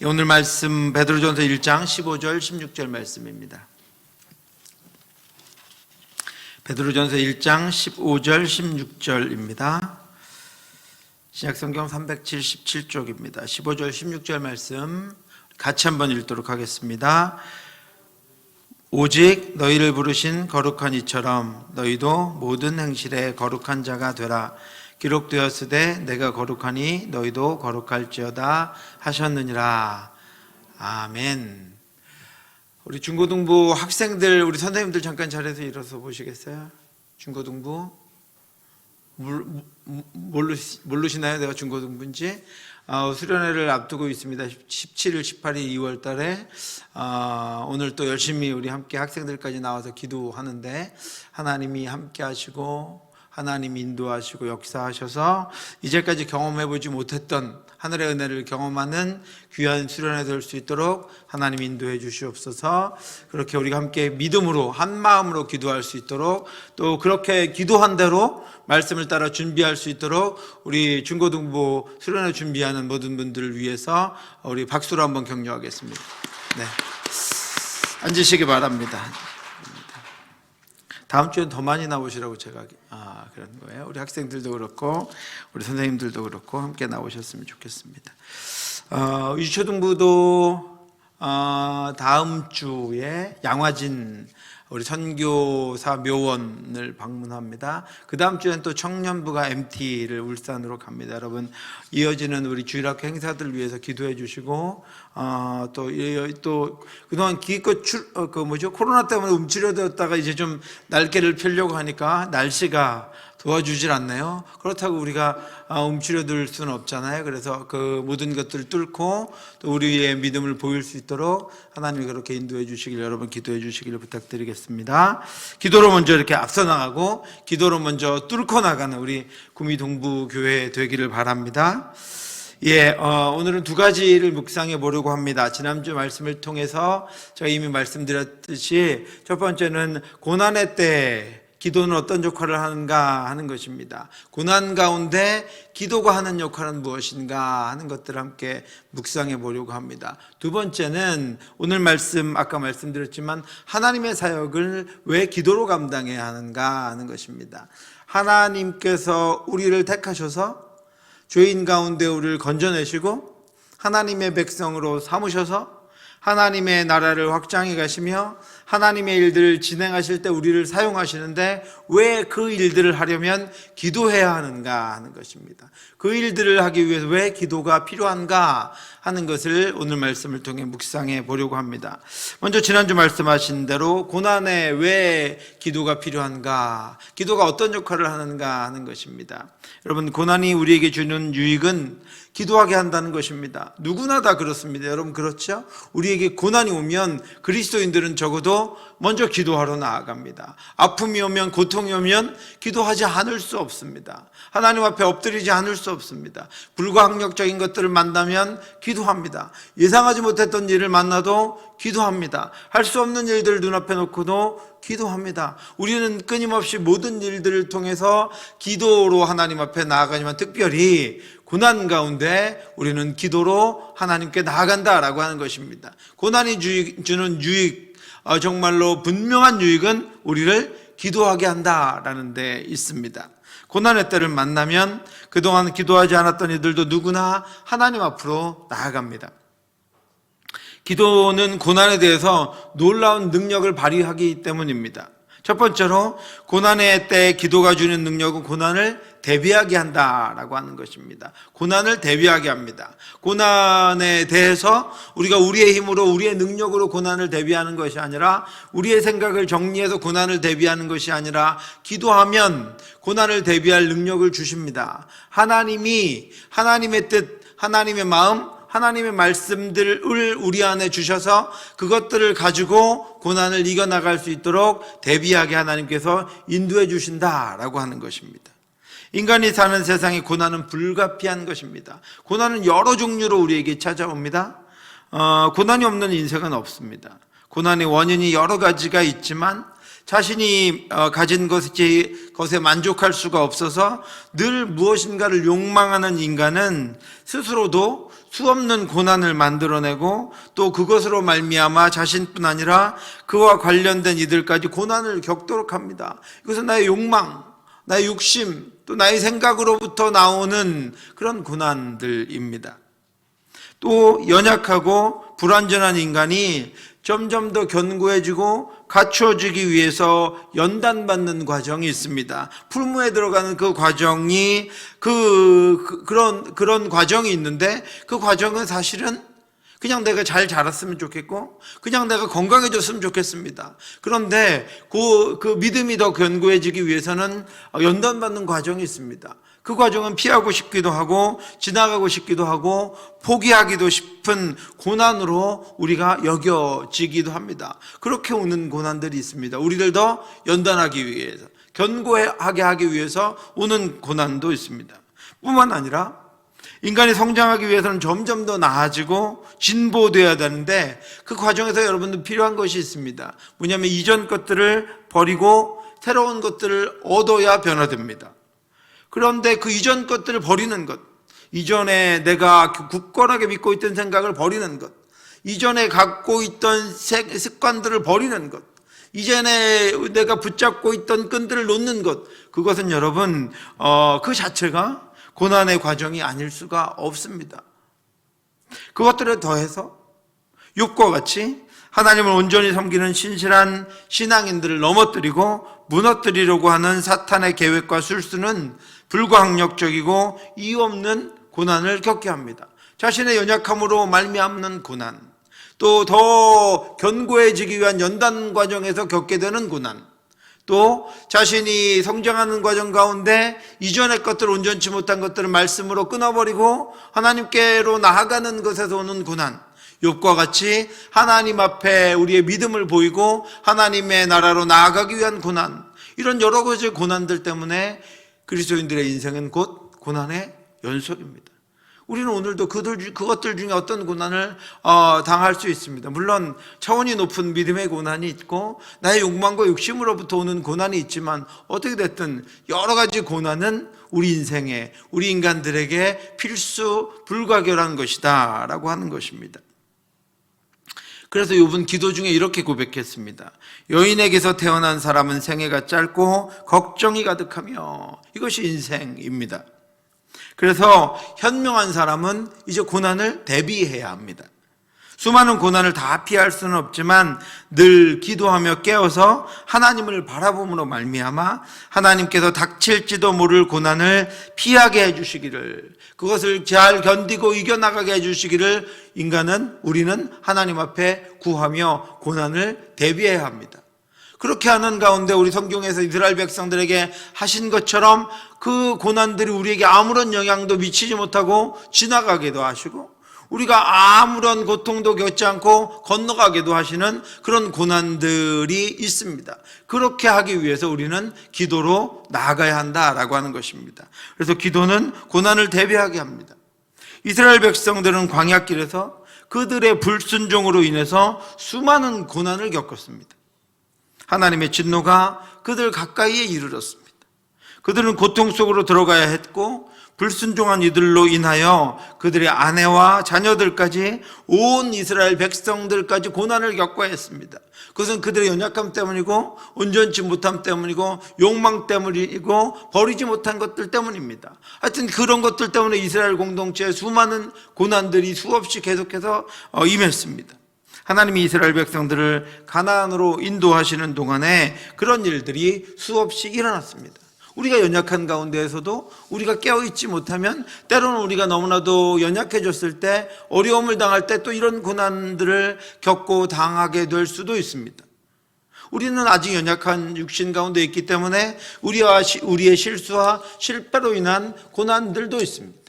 오늘 말씀 베드로전서 1장 15절 16절 말씀입니다. 베드로전서 1장 15절 16절입니다. 신약성경 377쪽입니다. 15절 16절 말씀 같이 한번 읽도록 하겠습니다. 오직 너희를 부르신 거룩한 이처럼 너희도 모든 행실에 거룩한 자가 되라. 기록되었으되 내가 거룩하니 너희도 거룩할지어다 하셨느니라. 아멘. 우리 중고등부 학생들, 우리 선생님들 잠깐 자리에서 일어서 보시겠어요? 중고등부 모르시나요? 내가 중고등부인지? 수련회를 앞두고 있습니다. 17일, 18일, 2월 달에 오늘 또 열심히 우리 함께 학생들까지 나와서 기도하는데 하나님이 함께 하시고 하나님 인도하시고 역사하셔서 이제까지 경험해보지 못했던 하늘의 은혜를 경험하는 귀한 수련회 될 수 있도록 하나님 인도해 주시옵소서. 그렇게 우리가 함께 믿음으로 한 마음으로 기도할 수 있도록, 또 그렇게 기도한 대로 말씀을 따라 준비할 수 있도록 우리 중고등부 수련회 준비하는 모든 분들을 위해서 우리 박수로 한번 격려하겠습니다. 네, 앉으시기 바랍니다. 다음 주엔 더 많이 나오시라고 제가 그런 거예요. 우리 학생들도 그렇고 우리 선생님들도 그렇고 함께 나오셨으면 좋겠습니다. 유초등부도 다음 주에 양화진 우리 선교사 묘원을 방문합니다. 그 다음 주엔 또 청년부가 MT를 울산으로 갑니다. 여러분, 이어지는 우리 주일학교 행사들을 위해서 기도해 주시고, 또 그동안 기껏 코로나 때문에 움츠려들었다가 이제 좀 날개를 펴려고 하니까 날씨가 도와주질 않네요. 그렇다고 우리가 움츠려들 수는 없잖아요. 그래서 그 모든 것들을 뚫고 또 우리의 믿음을 보일 수 있도록 하나님이 그렇게 인도해 주시길, 여러분 기도해 주시기를 부탁드리겠습니다. 기도로 먼저 이렇게 앞서 나가고 기도로 먼저 뚫고 나가는 우리 구미동부교회 되기를 바랍니다. 오늘은 두 가지를 묵상해 보려고 합니다. 지난주 말씀을 통해서 제가 이미 말씀드렸듯이 첫 번째는 고난의 때 기도는 어떤 역할을 하는가 하는 것입니다. 고난 가운데 기도가 하는 역할은 무엇인가 하는 것들을 함께 묵상해 보려고 합니다. 두 번째는 오늘 말씀, 아까 말씀드렸지만 하나님의 사역을 왜 기도로 감당해야 하는가 하는 것입니다. 하나님께서 우리를 택하셔서 죄인 가운데 우리를 건져내시고 하나님의 백성으로 삼으셔서 하나님의 나라를 확장해 가시며 하나님의 일들을 진행하실 때 우리를 사용하시는데 왜 그 일들을 하려면 기도해야 하는가 하는 것입니다. 그 일들을 하기 위해서 왜 기도가 필요한가 하는 것을 오늘 말씀을 통해 묵상해 보려고 합니다. 먼저 지난주 말씀하신 대로 고난에 왜 기도가 필요한가, 기도가 어떤 역할을 하는가 하는 것입니다. 여러분, 고난이 우리에게 주는 유익은 기도하게 한다는 것입니다. 누구나 다 그렇습니다. 여러분, 그렇죠? 우리에게 고난이 오면 그리스도인들은 적어도 먼저 기도하러 나아갑니다. 아픔이 오면, 고통이 오면 기도하지 않을 수 없습니다. 하나님 앞에 엎드리지 않을 수 없습니다. 불가항력적인 것들을 만나면 기도합니다. 예상하지 못했던 일을 만나도 기도합니다. 할 수 없는 일들을 눈앞에 놓고도 기도합니다. 우리는 끊임없이 모든 일들을 통해서 기도로 하나님 앞에 나아가지만 특별히 고난 가운데 우리는 기도로 하나님께 나아간다라고 하는 것입니다. 고난이 주는 유익, 정말로 분명한 유익은 우리를 기도하게 한다라는 데 있습니다. 고난의 때를 만나면 그동안 기도하지 않았던 이들도 누구나 하나님 앞으로 나아갑니다. 기도는 고난에 대해서 놀라운 능력을 발휘하기 때문입니다. 첫 번째로 고난의 때 기도가 주는 능력은 고난을 대비하게 한다라고 하는 것입니다. 고난을 대비하게 합니다. 고난에 대해서 우리가 우리의 힘으로, 우리의 능력으로 고난을 대비하는 것이 아니라, 우리의 생각을 정리해서 고난을 대비하는 것이 아니라, 기도하면 고난을 대비할 능력을 주십니다. 하나님이 하나님의 뜻, 하나님의 마음, 하나님의 말씀들을 우리 안에 주셔서 그것들을 가지고 고난을 이겨나갈 수 있도록 대비하게 하나님께서 인도해 주신다라고 하는 것입니다. 인간이 사는 세상에 고난은 불가피한 것입니다. 고난은 여러 종류로 우리에게 찾아옵니다. 고난이 없는 인생은 없습니다. 고난의 원인이 여러 가지가 있지만 자신이 가진 것에 만족할 수가 없어서 늘 무엇인가를 욕망하는 인간은 스스로도 수없는 고난을 만들어내고 또 그것으로 말미암아 자신뿐 아니라 그와 관련된 이들까지 고난을 겪도록 합니다. 이것은 나의 욕망, 나의 욕심, 또 나의 생각으로부터 나오는 그런 고난들입니다. 또 연약하고 불완전한 인간이 점점 더 견고해지고 갖추어지기 위해서 연단받는 과정이 있습니다. 풀무에 들어가는 그 과정이 그런 과정이 있는데, 그 과정은 사실은 그냥 내가 잘 자랐으면 좋겠고 그냥 내가 건강해졌으면 좋겠습니다. 그런데 그 믿음이 더 견고해지기 위해서는 연단받는 과정이 있습니다. 그 과정은 피하고 싶기도 하고 지나가고 싶기도 하고 포기하기도 싶은 고난으로 우리가 여겨지기도 합니다. 그렇게 오는 고난들이 있습니다. 우리를 더 연단하기 위해서, 견고하게 하기 위해서 오는 고난도 있습니다. 뿐만 아니라 인간이 성장하기 위해서는 점점 더 나아지고 진보되어야 되는데, 그 과정에서 여러분들 필요한 것이 있습니다. 뭐냐면 이전 것들을 버리고 새로운 것들을 얻어야 변화됩니다. 그런데 그 이전 것들을 버리는 것, 이전에 내가 굳건하게 믿고 있던 생각을 버리는 것, 이전에 갖고 있던 습관들을 버리는 것, 이전에 내가 붙잡고 있던 끈들을 놓는 것, 그것은 여러분 그 자체가 고난의 과정이 아닐 수가 없습니다. 그것들에 더해서 욥과 같이 하나님을 온전히 섬기는 신실한 신앙인들을 넘어뜨리고 무너뜨리려고 하는 사탄의 계획과 술수는 불가항력적이고 이유 없는 고난을 겪게 합니다. 자신의 연약함으로 말미암는 고난, 또 더 견고해지기 위한 연단 과정에서 겪게 되는 고난, 또 자신이 성장하는 과정 가운데 이전의 것들, 온전치 못한 것들을 말씀으로 끊어버리고 하나님께로 나아가는 것에서 오는 고난, 욥과 같이 하나님 앞에 우리의 믿음을 보이고 하나님의 나라로 나아가기 위한 고난, 이런 여러 가지 고난들 때문에 그리스도인들의 인생은 곧 고난의 연속입니다. 우리는 오늘도 그것들 중에 어떤 고난을 당할 수 있습니다. 물론 차원이 높은 믿음의 고난이 있고 나의 욕망과 욕심으로부터 오는 고난이 있지만, 어떻게 됐든 여러 가지 고난은 우리 인생에, 우리 인간들에게 필수 불가결한 것이다 라고 하는 것입니다. 그래서 욥은 기도 중에 이렇게 고백했습니다. 여인에게서 태어난 사람은 생애가 짧고 걱정이 가득하며, 이것이 인생입니다. 그래서 현명한 사람은 이제 고난을 대비해야 합니다. 수많은 고난을 다 피할 수는 없지만 늘 기도하며 깨어서 하나님을 바라봄으로 말미암아 하나님께서 닥칠지도 모를 고난을 피하게 해주시기를, 그것을 잘 견디고 이겨나가게 해주시기를 우리는 하나님 앞에 구하며 고난을 대비해야 합니다. 그렇게 하는 가운데 우리 성경에서 이스라엘 백성들에게 하신 것처럼 그 고난들이 우리에게 아무런 영향도 미치지 못하고 지나가게도 하시고, 우리가 아무런 고통도 겪지 않고 건너가게도 하시는 그런 고난들이 있습니다. 그렇게 하기 위해서 우리는 기도로 나아가야 한다라고 하는 것입니다. 그래서 기도는 고난을 대비하게 합니다. 이스라엘 백성들은 광야길에서 그들의 불순종으로 인해서 수많은 고난을 겪었습니다. 하나님의 진노가 그들 가까이에 이르렀습니다. 그들은 고통 속으로 들어가야 했고, 불순종한 이들로 인하여 그들의 아내와 자녀들까지, 온 이스라엘 백성들까지 고난을 겪어야 했습니다. 그것은 그들의 연약함 때문이고 온전치 못함 때문이고 욕망 때문이고 버리지 못한 것들 때문입니다. 하여튼 그런 것들 때문에 이스라엘 공동체에 수많은 고난들이 수없이 계속해서 임했습니다. 하나님이 이스라엘 백성들을 가나안으로 인도하시는 동안에 그런 일들이 수없이 일어났습니다. 우리가 연약한 가운데에서도 우리가 깨어있지 못하면 때로는 우리가 너무나도 연약해졌을 때, 어려움을 당할 때 또 이런 고난들을 겪고 당하게 될 수도 있습니다. 우리는 아직 연약한 육신 가운데 있기 때문에 우리의 실수와 실패로 인한 고난들도 있습니다.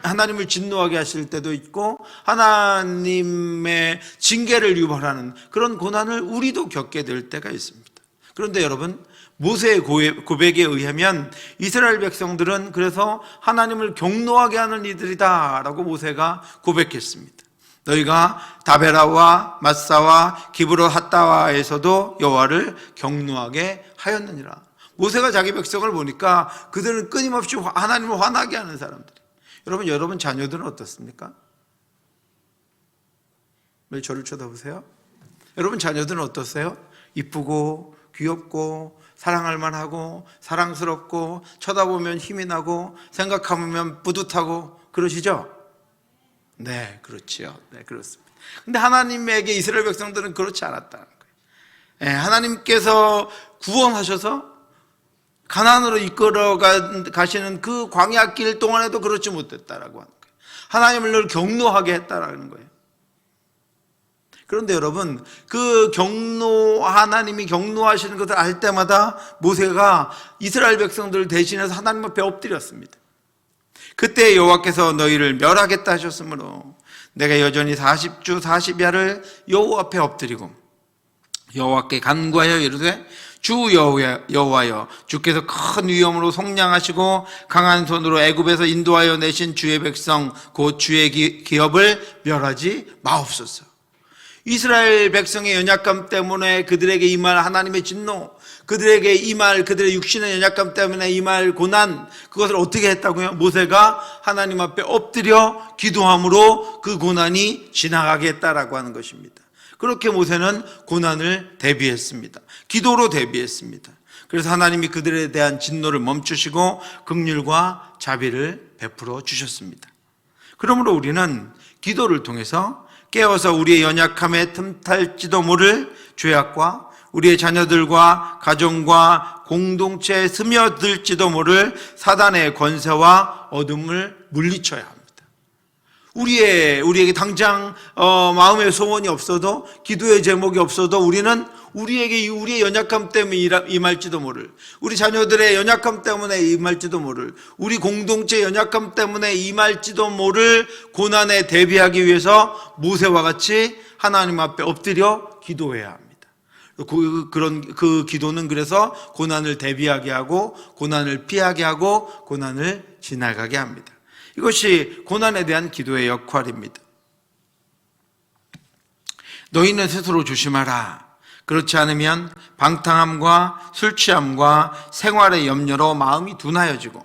하나님을 진노하게 하실 때도 있고 하나님의 징계를 유발하는 그런 고난을 우리도 겪게 될 때가 있습니다. 그런데 여러분, 모세의 고백에 의하면 이스라엘 백성들은 그래서 하나님을 경노하게 하는 이들이다 라고 모세가 고백했습니다. 너희가 다베라와 마사와 기브로 핫다와에서도 여호와를 경노하게 하였느니라. 모세가 자기 백성을 보니까 그들은 끊임없이 하나님을 화나게 하는 사람들. 여러분 자녀들은 어떻습니까? 왜 저를 쳐다보세요? 여러분 자녀들은 어떠세요? 이쁘고 귀엽고 사랑할 만하고 사랑스럽고 쳐다보면 힘이 나고 생각하면 뿌듯하고 그러시죠? 네, 그렇지요. 네, 그렇습니다. 근데 하나님에게 이스라엘 백성들은 그렇지 않았다는 거예요. 네, 하나님께서 구원하셔서 가나안으로 이끌어 가시는 그 광야 길 동안에도 그렇지 못했다라고 하는 거예요. 하나님을 늘 경노하게 했다라는 거예요. 그런데 여러분, 그 하나님이 경노하시는 것을 알 때마다 모세가 이스라엘 백성들을 대신해서 하나님 앞에 엎드렸습니다. 그때 여호와께서 너희를 멸하겠다 하셨으므로 내가 여전히 40주 40야를 여호와 앞에 엎드리고 여호와께 간구하여 이르되 주 여호와여, 주께서 큰 위엄으로 속량하시고 강한 손으로 애굽에서 인도하여 내신 주의 백성 곧 주의 기업을 멸하지 마옵소서. 이스라엘 백성의 연약감 때문에 그들에게 임할 하나님의 진노, 그들에게 임할 그들의 육신의 연약감 때문에 임할 고난, 그것을 어떻게 했다고요? 모세가 하나님 앞에 엎드려 기도함으로 그 고난이 지나가게 했다라고 하는 것입니다. 그렇게 모세는 고난을 대비했습니다. 기도로 대비했습니다. 그래서 하나님이 그들에 대한 진노를 멈추시고 긍휼과 자비를 베풀어 주셨습니다. 그러므로 우리는 기도를 통해서 깨어서 우리의 연약함에 틈탈지도 모를 죄악과 우리의 자녀들과 가정과 공동체에 스며들지도 모를 사단의 권세와 어둠을 물리쳐야 합니다. 우리에게 당장 마음의 소원이 없어도, 기도의 제목이 없어도 우리는 우리의 연약함 때문에 임할지도 모를, 우리 자녀들의 연약함 때문에 임할지도 모를, 우리 공동체의 연약함 때문에 임할지도 모를 고난에 대비하기 위해서 모세와 같이 하나님 앞에 엎드려 기도해야 합니다. 그 기도는 그래서 고난을 대비하게 하고 고난을 피하게 하고 고난을 지나가게 합니다. 이것이 고난에 대한 기도의 역할입니다. 너희는 스스로 조심하라. 그렇지 않으면 방탕함과 술취함과 생활의 염려로 마음이 둔하여지고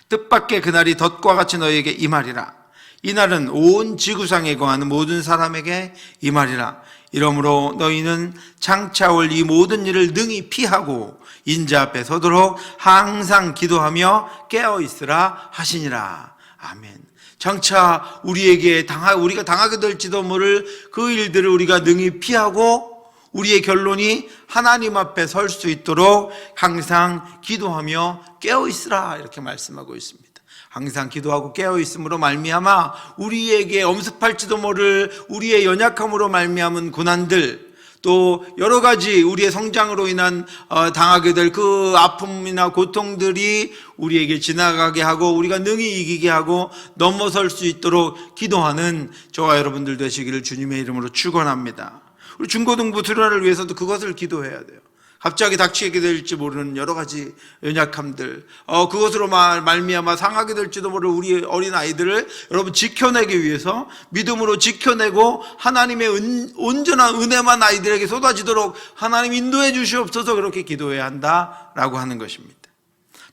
뜻밖의 그날이 덫과 같이 너희에게 임하리라. 이날은 온 지구상에 거하는 모든 사람에게 임하리라. 이러므로 너희는 장차 올 이 모든 일을 능히 피하고 인자 앞에 서도록 항상 기도하며 깨어 있으라 하시니라. 아멘. 장차 우리가 당하게 될지도 모를 그 일들을 우리가 능히 피하고 우리의 결론이 하나님 앞에 설 수 있도록 항상 기도하며 깨어 있으라, 이렇게 말씀하고 있습니다. 항상 기도하고 깨어 있음으로 말미암아 우리에게 엄습할지도 모를 우리의 연약함으로 말미암은 고난들, 또 여러 가지 우리의 성장으로 인한 당하게 될 그 아픔이나 고통들이 우리에게 지나가게 하고 우리가 능히 이기게 하고 넘어설 수 있도록 기도하는 저와 여러분들 되시기를 주님의 이름으로 축원합니다. 우리 중고등부 수련을 위해서도 그것을 기도해야 돼요. 갑자기 닥치게 될지 모르는 여러 가지 연약함들, 그것으로 말미암아 상하게 될지도 모를 우리 어린 아이들을 여러분 지켜내기 위해서 믿음으로 지켜내고 하나님의 온전한 은혜만 아이들에게 쏟아지도록 하나님 인도해 주시옵소서, 그렇게 기도해야 한다라고 하는 것입니다.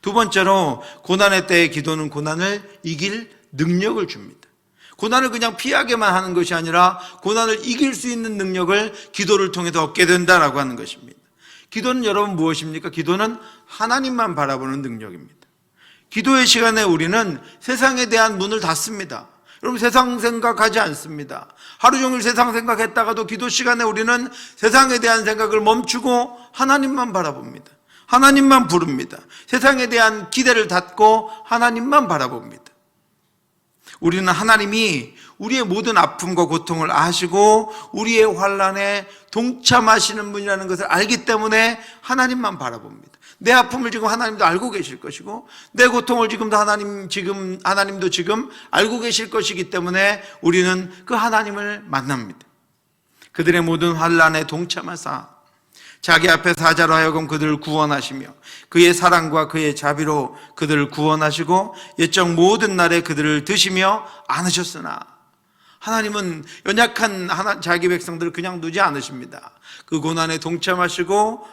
두 번째로, 고난의 때의 기도는 고난을 이길 능력을 줍니다. 고난을 그냥 피하게만 하는 것이 아니라 고난을 이길 수 있는 능력을 기도를 통해서 얻게 된다라고 하는 것입니다. 기도는 여러분 무엇입니까? 기도는 하나님만 바라보는 능력입니다. 기도의 시간에 우리는 세상에 대한 문을 닫습니다. 여러분, 세상 생각하지 않습니다. 하루 종일 세상 생각했다가도 기도 시간에 우리는 세상에 대한 생각을 멈추고 하나님만 바라봅니다. 하나님만 부릅니다. 세상에 대한 기대를 닫고 하나님만 바라봅니다. 우리는 하나님이 우리의 모든 아픔과 고통을 아시고 우리의 환난에 동참하시는 분이라는 것을 알기 때문에 하나님만 바라봅니다. 내 아픔을 지금 하나님도 알고 계실 것이고 내 고통을 하나님도 지금 알고 계실 것이기 때문에 우리는 그 하나님을 만납니다. 그들의 모든 환난에 동참하사 자기 앞에 사자로 하여금 그들을 구원하시며 그의 사랑과 그의 자비로 그들을 구원하시고 옛적 모든 날에 그들을 드시며 안으셨으나, 하나님은 연약한 자기 백성들을 그냥 두지 않으십니다. 그 고난에 동참하시고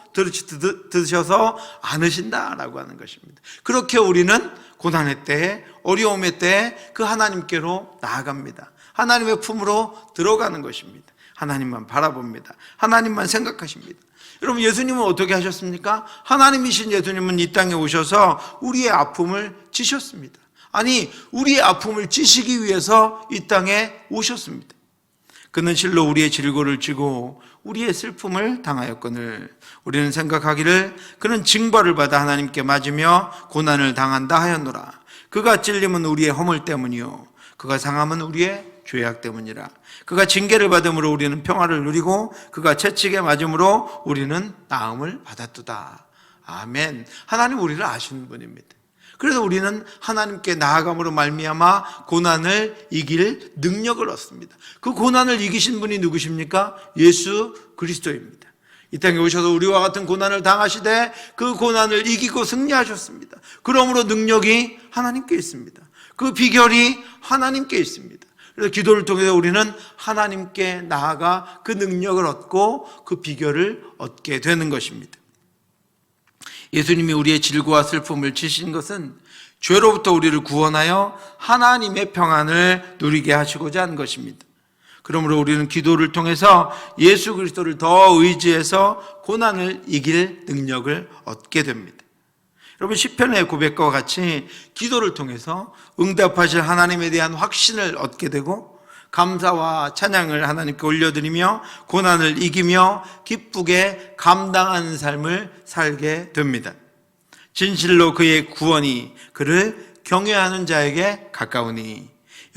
드셔서 안으신다라고 하는 것입니다. 그렇게 우리는 고난의 때에, 어려움의 때에 그 하나님께로 나아갑니다. 하나님의 품으로 들어가는 것입니다. 하나님만 바라봅니다. 하나님만 생각하십니다. 여러분, 예수님은 어떻게 하셨습니까? 하나님이신 예수님은 이 땅에 오셔서 우리의 아픔을 지셨습니다. 아니, 우리의 아픔을 지시기 위해서 이 땅에 오셨습니다. 그는 실로 우리의 질고를 지고 우리의 슬픔을 당하였거늘 우리는 생각하기를 그는 징벌을 받아 하나님께 맞으며 고난을 당한다 하였노라. 그가 찔림은 우리의 허물 때문이요 그가 상함은 우리의 죄악 때문이라. 그가 징계를 받음으로 우리는 평화를 누리고 그가 채찍에 맞음으로 우리는 나음을 받았도다. 아멘. 하나님 우리를 아시는 분입니다. 그래서 우리는 하나님께 나아감으로 말미암아 고난을 이길 능력을 얻습니다. 그 고난을 이기신 분이 누구십니까? 예수 그리스도입니다. 이 땅에 오셔서 우리와 같은 고난을 당하시되 그 고난을 이기고 승리하셨습니다. 그러므로 능력이 하나님께 있습니다. 그 비결이 하나님께 있습니다. 그래서 기도를 통해서 우리는 하나님께 나아가 그 능력을 얻고 그 비결을 얻게 되는 것입니다. 예수님이 우리의 질고와 슬픔을 지신 것은 죄로부터 우리를 구원하여 하나님의 평안을 누리게 하시고자 한 것입니다. 그러므로 우리는 기도를 통해서 예수 그리스도를 더 의지해서 고난을 이길 능력을 얻게 됩니다. 여러분, 시편의 고백과 같이 기도를 통해서 응답하실 하나님에 대한 확신을 얻게 되고 감사와 찬양을 하나님께 올려드리며 고난을 이기며 기쁘게 감당하는 삶을 살게 됩니다. 진실로 그의 구원이 그를 경외하는 자에게 가까우니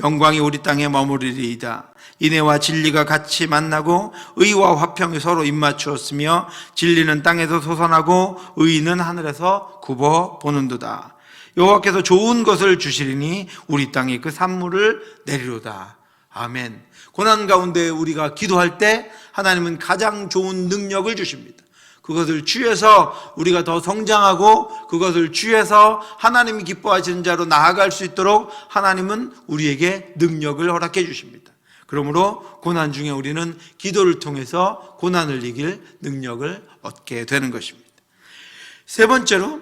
영광이 우리 땅에 머무르리이다. 인애와 진리가 같이 만나고 의와 화평이 서로 입맞추었으며 진리는 땅에서 솟아나고 의는 하늘에서 굽어 보는도다. 여호와께서 좋은 것을 주시리니 우리 땅에 그 산물을 내리로다. 아멘. 고난 가운데 우리가 기도할 때 하나님은 가장 좋은 능력을 주십니다. 그것을 취해서 우리가 더 성장하고 그것을 취해서 하나님이 기뻐하시는 자로 나아갈 수 있도록 하나님은 우리에게 능력을 허락해 주십니다. 그러므로 고난 중에 우리는 기도를 통해서 고난을 이길 능력을 얻게 되는 것입니다. 세 번째로,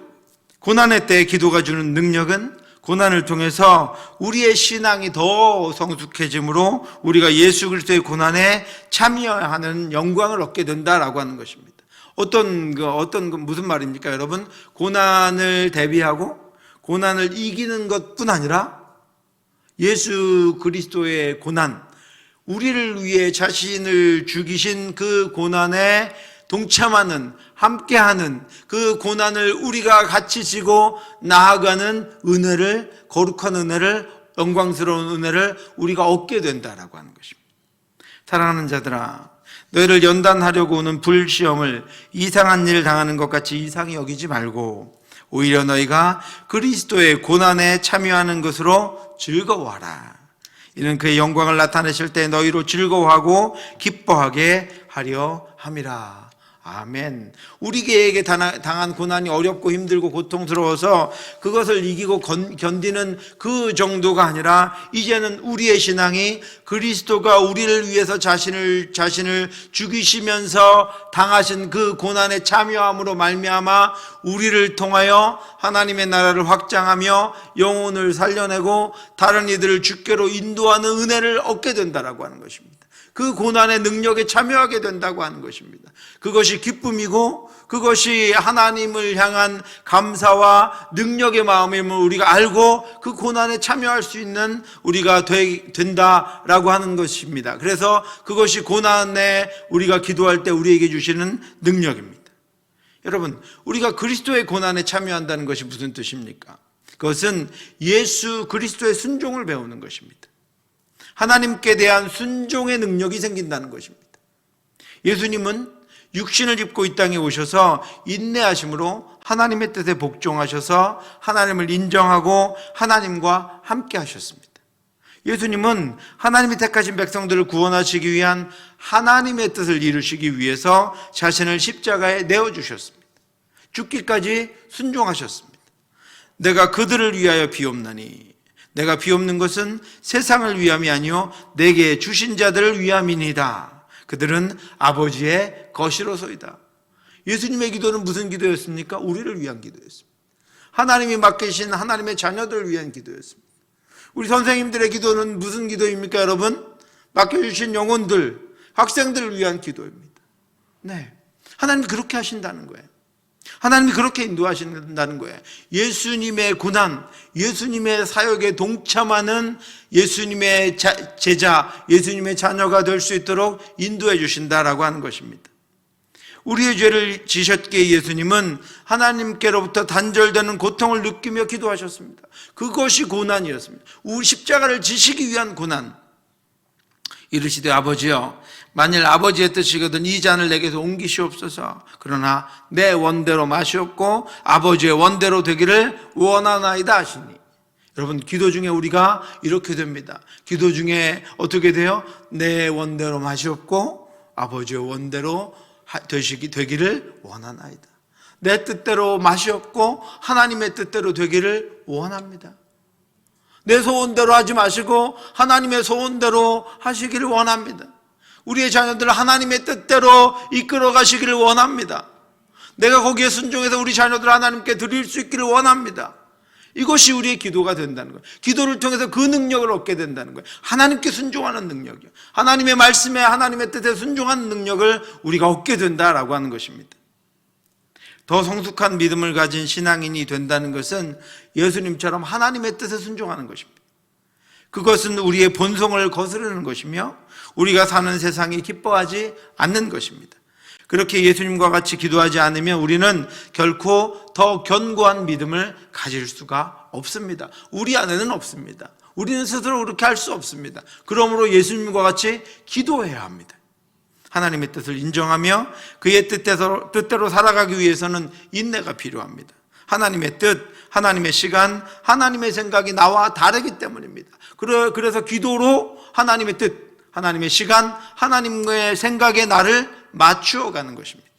고난의 때 기도가 주는 능력은 고난을 통해서 우리의 신앙이 더 성숙해지므로 우리가 예수 그리스도의 고난에 참여하는 영광을 얻게 된다라고 하는 것입니다. 무슨 말입니까, 여러분? 고난을 대비하고 고난을 이기는 것뿐 아니라 예수 그리스도의 고난, 우리를 위해 자신을 죽이신 그 고난에 동참하는, 함께하는 그 고난을 우리가 같이 지고 나아가는 은혜를, 거룩한 은혜를, 영광스러운 은혜를 우리가 얻게 된다라고 하는 것입니다. 사랑하는 자들아, 너희를 연단하려고 오는 불시험을 이상한 일을 당하는 것 같이 이상히 여기지 말고 오히려 너희가 그리스도의 고난에 참여하는 것으로 즐거워하라. 이는 그의 영광을 나타내실 때 너희로 즐거워하고 기뻐하게 하려 함이라. 아멘. 우리에게 당한 고난이 어렵고 힘들고 고통스러워서 그것을 이기고 견디는 그 정도가 아니라 이제는 우리의 신앙이 그리스도가 우리를 위해서 자신을 죽이시면서 당하신 그 고난에 참여함으로 말미암아 우리를 통하여 하나님의 나라를 확장하며 영혼을 살려내고 다른 이들을 주께로 인도하는 은혜를 얻게 된다라고 하는 것입니다. 그 고난의 능력에 참여하게 된다고 하는 것입니다. 그것이 기쁨이고 그것이 하나님을 향한 감사와 능력의 마음임을 우리가 알고 그 고난에 참여할 수 있는 우리가 된다라고 하는 것입니다. 그래서 그것이 고난에 우리가 기도할 때 우리에게 주시는 능력입니다. 여러분, 우리가 그리스도의 고난에 참여한다는 것이 무슨 뜻입니까? 그것은 예수 그리스도의 순종을 배우는 것입니다. 하나님께 대한 순종의 능력이 생긴다는 것입니다. 예수님은 육신을 입고 이 땅에 오셔서 인내하심으로 하나님의 뜻에 복종하셔서 하나님을 인정하고 하나님과 함께 하셨습니다. 예수님은 하나님이 택하신 백성들을 구원하시기 위한 하나님의 뜻을 이루시기 위해서 자신을 십자가에 내어주셨습니다. 죽기까지 순종하셨습니다. 내가 그들을 위하여 비옵나니 내가 비옵는 것은 세상을 위함이 아니요 내게 주신 자들을 위함이니이다. 그들은 아버지의 것이로소이다. 예수님의 기도는 무슨 기도였습니까? 우리를 위한 기도였습니다. 하나님이 맡기신 하나님의 자녀들을 위한 기도였습니다. 우리 선생님들의 기도는 무슨 기도입니까, 여러분? 맡겨주신 영혼들, 학생들을 위한 기도입니다. 네, 하나님이 그렇게 하신다는 거예요. 하나님이 그렇게 인도하신다는 거예요. 예수님의 고난, 예수님의 사역에 동참하는 예수님의 제자, 예수님의 자녀가 될 수 있도록 인도해 주신다라고 하는 것입니다. 우리의 죄를 지셨기에 예수님은 하나님께로부터 단절되는 고통을 느끼며 기도하셨습니다. 그것이 고난이었습니다. 우리 십자가를 지시기 위한 고난. 이르시되 아버지여, 만일 아버지의 뜻이거든 이 잔을 내게서 옮기시옵소서. 그러나 내 원대로 마시옵고 아버지의 원대로 되기를 원하나이다 하시니. 여러분, 기도 중에 우리가 이렇게 됩니다. 기도 중에 어떻게 돼요? 내 원대로 마시옵고 아버지의 원대로 되기를 원하나이다. 내 뜻대로 마시옵고 하나님의 뜻대로 되기를 원합니다. 내 소원대로 하지 마시고 하나님의 소원대로 하시기를 원합니다. 우리의 자녀들을 하나님의 뜻대로 이끌어 가시기를 원합니다. 내가 거기에 순종해서 우리 자녀들을 하나님께 드릴 수 있기를 원합니다. 이것이 우리의 기도가 된다는 거예요. 기도를 통해서 그 능력을 얻게 된다는 거예요. 하나님께 순종하는 능력이요. 하나님의 말씀에, 하나님의 뜻에 순종하는 능력을 우리가 얻게 된다라고 하는 것입니다. 더 성숙한 믿음을 가진 신앙인이 된다는 것은 예수님처럼 하나님의 뜻에 순종하는 것입니다. 그것은 우리의 본성을 거스르는 것이며 우리가 사는 세상이 기뻐하지 않는 것입니다. 그렇게 예수님과 같이 기도하지 않으면 우리는 결코 더 견고한 믿음을 가질 수가 없습니다. 우리 안에는 없습니다. 우리는 스스로 그렇게 할 수 없습니다. 그러므로 예수님과 같이 기도해야 합니다. 하나님의 뜻을 인정하며 그의 뜻대로 살아가기 위해서는 인내가 필요합니다. 하나님의 뜻, 하나님의 시간, 하나님의 생각이 나와 다르기 때문입니다. 그래서 기도로 하나님의 뜻, 하나님의 시간, 하나님의 생각에 나를 맞추어 가는 것입니다.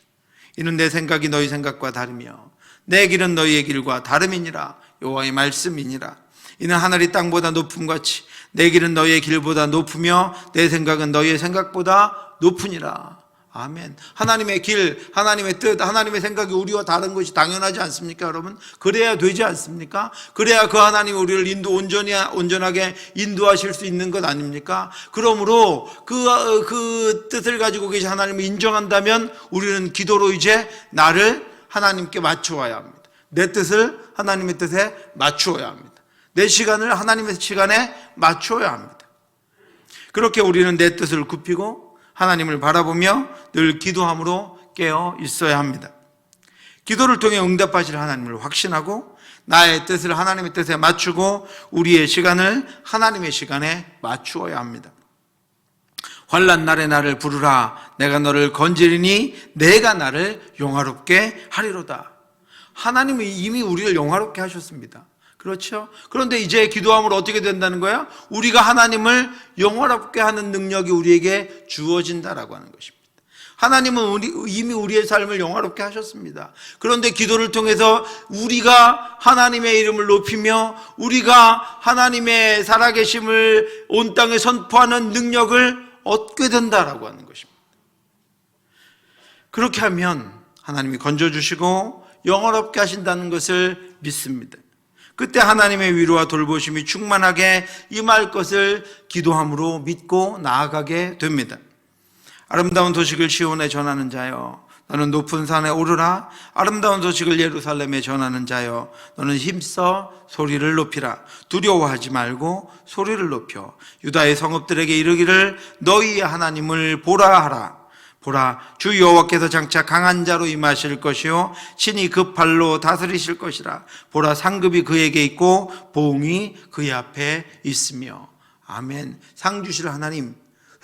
이는 내 생각이 너희 생각과 다르며 내 길은 너희의 길과 다름이니라. 여호와의 말씀이니라. 이는 하늘이 땅보다 높음같이 내 길은 너희의 길보다 높으며 내 생각은 너희의 생각보다 높으니라. 아멘. 하나님의 길, 하나님의 뜻, 하나님의 생각이 우리와 다른 것이 당연하지 않습니까, 여러분? 그래야 되지 않습니까? 그래야 그 하나님이 우리를 온전하게 인도하실 수 있는 것 아닙니까? 그러므로 그 뜻을 가지고 계신 하나님을 인정한다면 우리는 기도로 이제 나를 하나님께 맞추어야 합니다. 내 뜻을 하나님의 뜻에 맞추어야 합니다. 내 시간을 하나님의 시간에 맞추어야 합니다. 그렇게 우리는 내 뜻을 굽히고 하나님을 바라보며 늘 기도함으로 깨어 있어야 합니다. 기도를 통해 응답하실 하나님을 확신하고 나의 뜻을 하나님의 뜻에 맞추고 우리의 시간을 하나님의 시간에 맞추어야 합니다. 환난 날에 나를 부르라. 내가 너를 건지리니 내가 나를 영화롭게 하리로다. 하나님이 이미 우리를 영화롭게 하셨습니다. 그렇죠? 그런데 이제 기도함으로 어떻게 된다는 거야? 우리가 하나님을 영화롭게 하는 능력이 우리에게 주어진다라고 하는 것입니다. 하나님은 이미 우리의 삶을 영화롭게 하셨습니다. 그런데 기도를 통해서 우리가 하나님의 이름을 높이며 우리가 하나님의 살아계심을 온 땅에 선포하는 능력을 얻게 된다라고 하는 것입니다. 그렇게 하면 하나님이 건져주시고 영화롭게 하신다는 것을 믿습니다. 그때 하나님의 위로와 돌보심이 충만하게 임할 것을 기도함으로 믿고 나아가게 됩니다. 아름다운 소식을 시온에 전하는 자여, 너는 높은 산에 오르라. 아름다운 소식을 예루살렘에 전하는 자여, 너는 힘써 소리를 높이라. 두려워하지 말고 소리를 높여 유다의 성읍들에게 이르기를 너희의 하나님을 보라 하라. 보라, 주 여호와께서 장차 강한 자로 임하실 것이요 친히 그 팔로 다스리실 것이라. 보라, 상급이 그에게 있고 보응이 그의 앞에 있으며. 아멘. 상 주실 하나님,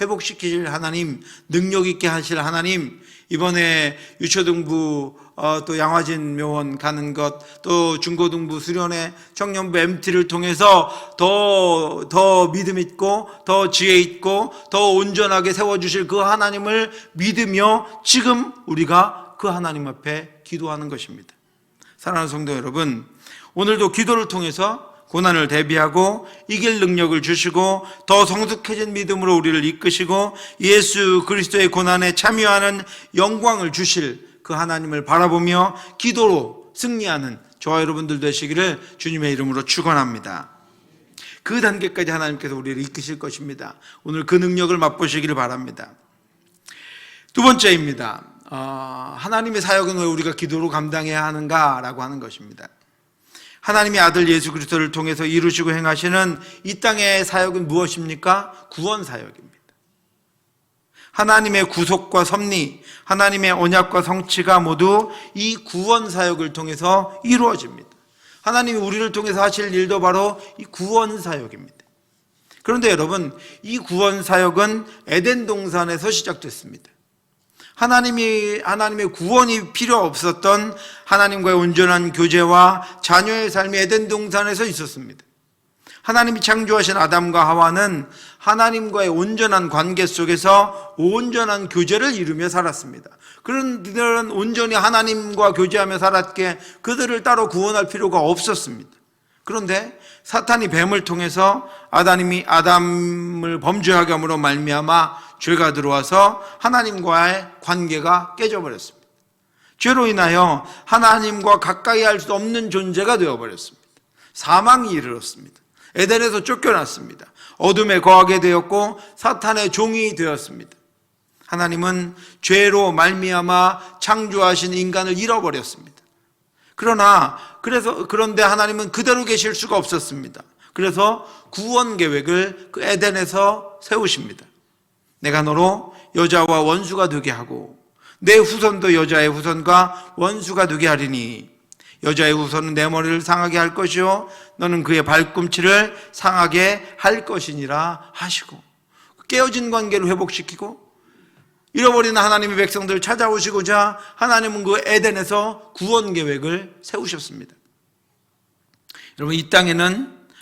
회복시키실 하나님, 능력 있게 하실 하나님, 이번에 유초등부 또 양화진 묘원 가는 것, 또 중고등부 수련회 청년부 MT를 통해서 더 믿음 있고 더 지혜 있고 더 온전하게 세워주실 그 하나님을 믿으며 지금 우리가 그 하나님 앞에 기도하는 것입니다. 사랑하는 성도 여러분, 오늘도 기도를 통해서 고난을 대비하고 이길 능력을 주시고 더 성숙해진 믿음으로 우리를 이끄시고 예수 그리스도의 고난에 참여하는 영광을 주실 그 하나님을 바라보며 기도로 승리하는 저와 여러분들 되시기를 주님의 이름으로 축원합니다. 그 단계까지 하나님께서 우리를 이끄실 것입니다. 오늘 그 능력을 맛보시기를 바랍니다. 두 번째입니다. 하나님의 사역은 왜 우리가 기도로 감당해야 하는가라고 하는 것입니다. 하나님의 아들 예수 그리스도를 통해서 이루시고 행하시는 이 땅의 사역은 무엇입니까? 구원 사역입니다. 하나님의 구속과 섭리, 하나님의 언약과 성취가 모두 이 구원 사역을 통해서 이루어집니다. 하나님이 우리를 통해서 하실 일도 바로 이 구원 사역입니다. 그런데 여러분, 이 구원 사역은 에덴 동산에서 시작됐습니다. 하나님의 구원이 필요 없었던 하나님과의 온전한 교제와 자녀의 삶이 에덴 동산에서 있었습니다. 하나님이 창조하신 아담과 하와는 하나님과의 온전한 관계 속에서 온전한 교제를 이루며 살았습니다. 그들은 온전히 하나님과 교제하며 살았기에 그들을 따로 구원할 필요가 없었습니다. 그런데 사탄이 뱀을 통해서 아담을 범죄하게 함으로 말미암아 죄가 들어와서 하나님과의 관계가 깨져버렸습니다. 죄로 인하여 하나님과 가까이 할 수 없는 존재가 되어버렸습니다. 사망이 이르렀습니다. 에덴에서 쫓겨났습니다. 어둠에 거하게 되었고 사탄의 종이 되었습니다. 하나님은 죄로 말미암아 창조하신 인간을 잃어버렸습니다. 그런데 하나님은 그대로 계실 수가 없었습니다. 그래서 구원 계획을 그 에덴에서 세우십니다. 내가 너로 여자와 원수가 되게 하고 내 후손도 여자의 후손과 원수가 되게 하리니 여자의 후손은 내 머리를 상하게 할 것이요 너는 그의 발꿈치를 상하게 할 것이니라 하시고, 깨어진 관계를 회복시키고 잃어버린 하나님의 백성들을 찾아오시고자 하나님은 그 에덴에서 구원 계획을 세우셨습니다. 여러분,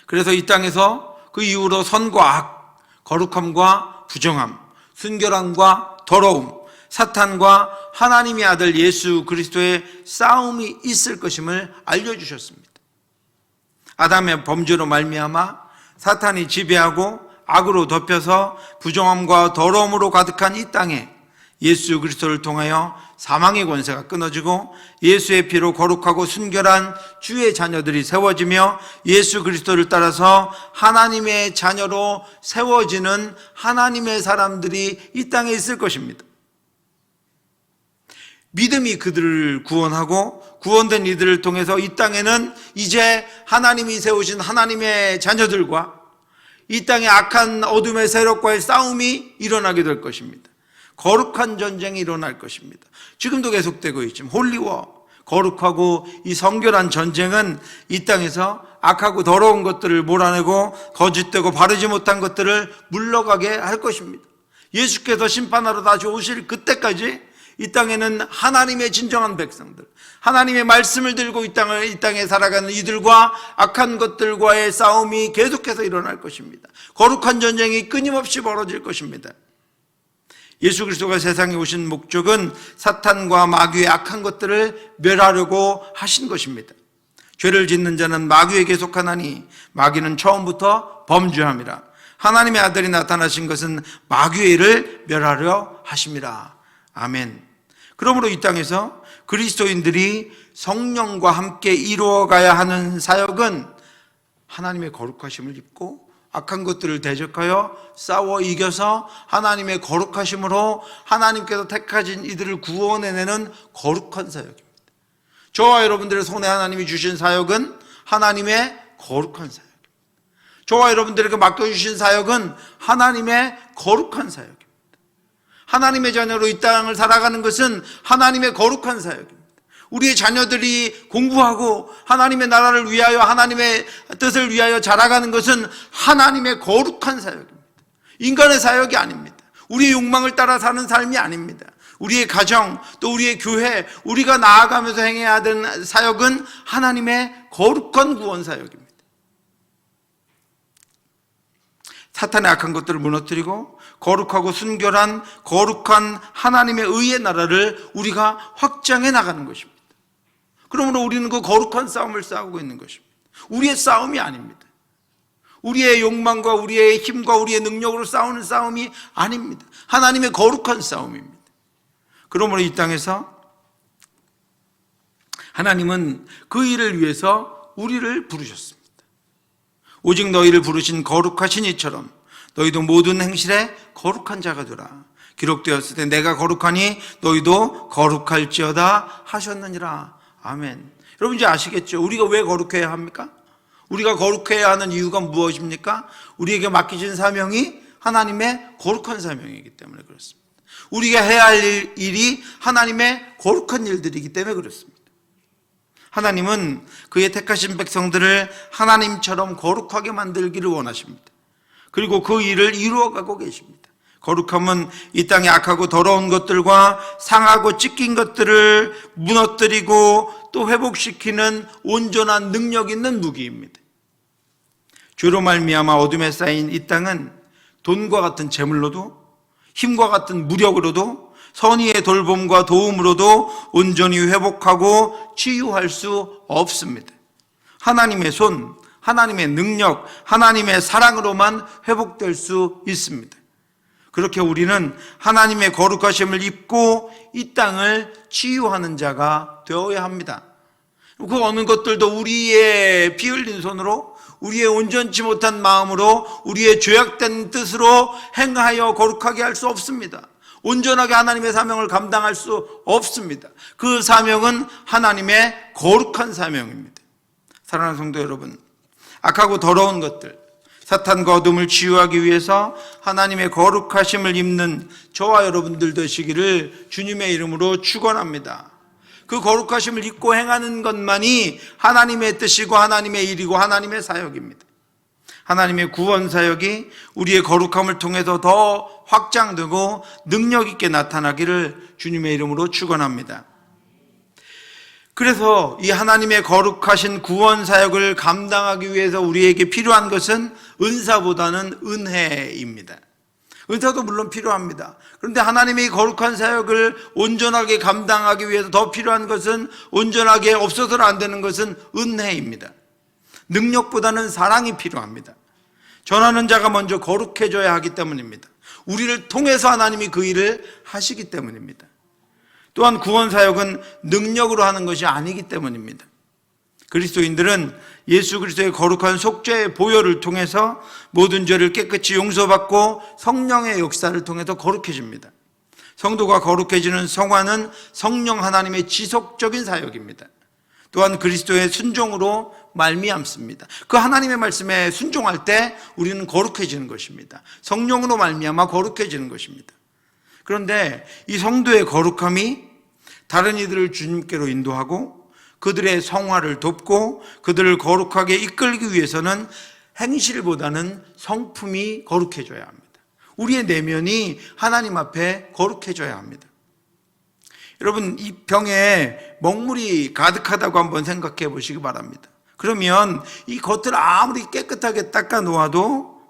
그래서 이 땅에서 그 이후로 선과 악, 거룩함과 부정함, 순결함과 더러움, 사탄과 하나님의 아들 예수 그리스도의 싸움이 있을 것임을 알려주셨습니다. 아담의 범죄로 말미암아 사탄이 지배하고 악으로 덮여서 부정함과 더러움으로 가득한 이 땅에 예수 그리스도를 통하여 사망의 권세가 끊어지고 예수의 피로 거룩하고 순결한 주의 자녀들이 세워지며 예수 그리스도를 따라서 하나님의 자녀로 세워지는 하나님의 사람들이 이 땅에 있을 것입니다. 믿음이 그들을 구원하고 구원된 이들을 통해서 이 땅에는 이제 하나님이 세우신 하나님의 자녀들과 이 땅의 악한 어둠의 세력과의 싸움이 일어나게 될 것입니다. 거룩한 전쟁이 일어날 것입니다. 지금도 계속되고 있지만 홀리워, 거룩하고 이 성결한 전쟁은 이 땅에서 악하고 더러운 것들을 몰아내고 거짓되고 바르지 못한 것들을 물러가게 할 것입니다. 예수께서 심판하러 다시 오실 그때까지 이 땅에는 하나님의 진정한 백성들, 하나님의 말씀을 들고 이 땅에 살아가는 이들과 악한 것들과의 싸움이 계속해서 일어날 것입니다. 거룩한 전쟁이 끊임없이 벌어질 것입니다. 예수 그리스도가 세상에 오신 목적은 사탄과 마귀의 악한 것들을 멸하려고 하신 것입니다. 죄를 짓는 자는 마귀에게 속하나니 마귀는 처음부터 범죄함이라. 하나님의 아들이 나타나신 것은 마귀의 일을 멸하려 하심이라. 아멘. 그러므로 이 땅에서 그리스도인들이 성령과 함께 이루어가야 하는 사역은 하나님의 거룩하심을 입고 악한 것들을 대적하여 싸워 이겨서 하나님의 거룩하심으로 하나님께서 택하신 이들을 구원해내는 거룩한 사역입니다. 저와 여러분들의 손에 하나님이 주신 사역은 하나님의 거룩한 사역입니다. 저와 여러분들에게 맡겨주신 사역은 하나님의 거룩한 사역입니다. 하나님의 자녀로 이 땅을 살아가는 것은 하나님의 거룩한 사역입니다. 우리의 자녀들이 공부하고 하나님의 나라를 위하여 하나님의 뜻을 위하여 자라가는 것은 하나님의 거룩한 사역입니다. 인간의 사역이 아닙니다. 우리의 욕망을 따라 사는 삶이 아닙니다. 우리의 가정, 또 우리의 교회, 우리가 나아가면서 행해야 되는 사역은 하나님의 거룩한 구원 사역입니다. 사탄의 악한 것들을 무너뜨리고 거룩하고 순결한 거룩한 하나님의 의의 나라를 우리가 확장해 나가는 것입니다. 그러므로 우리는 그 거룩한 싸움을 싸우고 있는 것입니다. 우리의 싸움이 아닙니다. 우리의 욕망과 우리의 힘과 우리의 능력으로 싸우는 싸움이 아닙니다. 하나님의 거룩한 싸움입니다. 그러므로 이 땅에서 하나님은 그 일을 위해서 우리를 부르셨습니다. 오직 너희를 부르신 거룩하신 이처럼 너희도 모든 행실에 거룩한 자가 되라. 기록되었을 때 내가 거룩하니 너희도 거룩할지어다 하셨느니라. 아멘. 여러분 이제 아시겠죠? 우리가 왜 거룩해야 합니까? 우리가 거룩해야 하는 이유가 무엇입니까? 우리에게 맡기신 사명이 하나님의 거룩한 사명이기 때문에 그렇습니다. 우리가 해야 할 일이 하나님의 거룩한 일들이기 때문에 그렇습니다. 하나님은 그의 택하신 백성들을 하나님처럼 거룩하게 만들기를 원하십니다. 그리고 그 일을 이루어가고 계십니다. 거룩함은 이 땅의 악하고 더러운 것들과 상하고 찢긴 것들을 무너뜨리고 또 회복시키는 온전한 능력 있는 무기입니다. 죄로 말미암아 어둠에 쌓인 이 땅은 돈과 같은 재물로도 힘과 같은 무력으로도 선의의 돌봄과 도움으로도 온전히 회복하고 치유할 수 없습니다. 하나님의 손, 하나님의 능력, 하나님의 사랑으로만 회복될 수 있습니다. 그렇게 우리는 하나님의 거룩하심을 입고 이 땅을 치유하는 자가 되어야 합니다. 그 어느 것들도 우리의 피 흘린 손으로, 우리의 온전치 못한 마음으로, 우리의 죄악된 뜻으로 행하여 거룩하게 할 수 없습니다. 온전하게 하나님의 사명을 감당할 수 없습니다. 그 사명은 하나님의 거룩한 사명입니다. 사랑하는 성도 여러분, 악하고 더러운 것들, 사탄과 어둠을 치유하기 위해서 하나님의 거룩하심을 입는 저와 여러분들 되시기를 주님의 이름으로 축원합니다. 그 거룩하심을 입고 행하는 것만이 하나님의 뜻이고 하나님의 일이고 하나님의 사역입니다. 하나님의 구원 사역이 우리의 거룩함을 통해서 더 확장되고 능력 있게 나타나기를 주님의 이름으로 축원합니다. 그래서 이 하나님의 거룩하신 구원 사역을 감당하기 위해서 우리에게 필요한 것은 은사보다는 은혜입니다. 은사도 물론 필요합니다. 그런데 하나님의 거룩한 사역을 온전하게 감당하기 위해서 더 필요한 것은, 온전하게 없어서는 안 되는 것은 은혜입니다. 능력보다는 사랑이 필요합니다. 전하는 자가 먼저 거룩해져야 하기 때문입니다. 우리를 통해서 하나님이 그 일을 하시기 때문입니다. 또한 구원 사역은 능력으로 하는 것이 아니기 때문입니다. 그리스도인들은 예수 그리스도의 거룩한 속죄의 보혈을 통해서 모든 죄를 깨끗이 용서받고 성령의 역사를 통해서 거룩해집니다. 성도가 거룩해지는 성화는 성령 하나님의 지속적인 사역입니다. 또한 그리스도의 순종으로 말미암습니다. 그 하나님의 말씀에 순종할 때 우리는 거룩해지는 것입니다. 성령으로 말미암아 거룩해지는 것입니다. 그런데 이 성도의 거룩함이 다른 이들을 주님께로 인도하고 그들의 성화를 돕고 그들을 거룩하게 이끌기 위해서는 행실보다는 성품이 거룩해져야 합니다. 우리의 내면이 하나님 앞에 거룩해져야 합니다. 여러분, 이 병에 먹물이 가득하다고 한번 생각해 보시기 바랍니다. 그러면 이 겉을 아무리 깨끗하게 닦아 놓아도